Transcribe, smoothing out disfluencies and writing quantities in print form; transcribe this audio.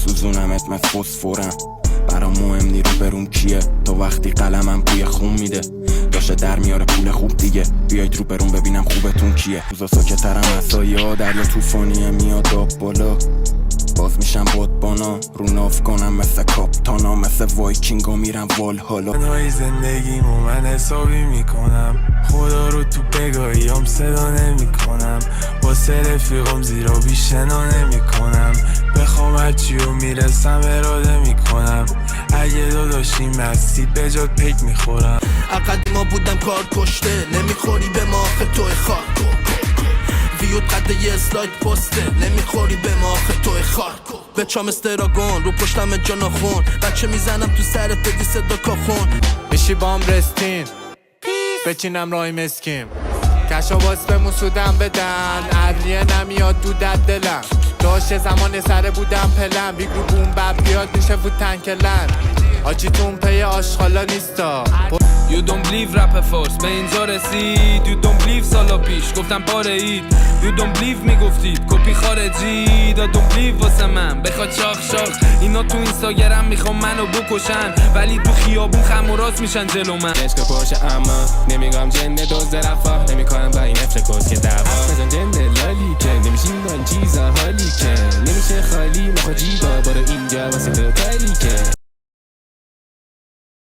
میسوزونمت من فسفورم، برام مهم نی رو بروم کیه. تو وقتی قلمم بوی خون میده داشته در میاره پول خوب دیگه. بیایید رو بروم ببینم خوبتون کیه. روزا ساکترم اصایی ها دریا توفانیه میاد آب بالا، باز میشم بادبانا رو ناف کنم مثل کاپتانا، مثل وایکینگا میرم والهالا. منهای زندگیمو من حسابی میکنم، خدا رو تو بگاهیام صدا نمیکنم، واسه رفیقم زیرا بیشنا نمیکنم، بخوام هرچی رو میرسم اراده میکنم، اگه داداشی مستی به جات پیک میخورم. اقدیما بودم کار کشته، نمیخوری به ما آخه توی خار، ویوت قد یه اسلاید پسته، نمیخوری به ما آخه توی خار. به چام استراگون رو پشتم جا ناخون، بچه میزنم تو سرت بدی صدا کافون. میشی بام رستین بچینم رای مسکیم، کشا باز به موسودم بدن، عریه نمیاد دودت دلم، داشته زمان سره بودم پلم، بیگ رو بوم بب بیاد میشه فود تنکلن، آجی تون پی آشغالا نیستا. You don't believe rap force به اینجا رسید. You don't believe سالا پیش گفتم بار اید. You don't believe میگفتید کپی خارجی. دا don't believe واسه من بخواد شاخ شاخ، اینا تو اینستاگرام میخوام منو بکشن، ولی تو خیابون خم و راست میشن جلو من. عشق پرشه اما نمیگم جنده دوز رفا، نمیکنم با این افت کس که دعوا،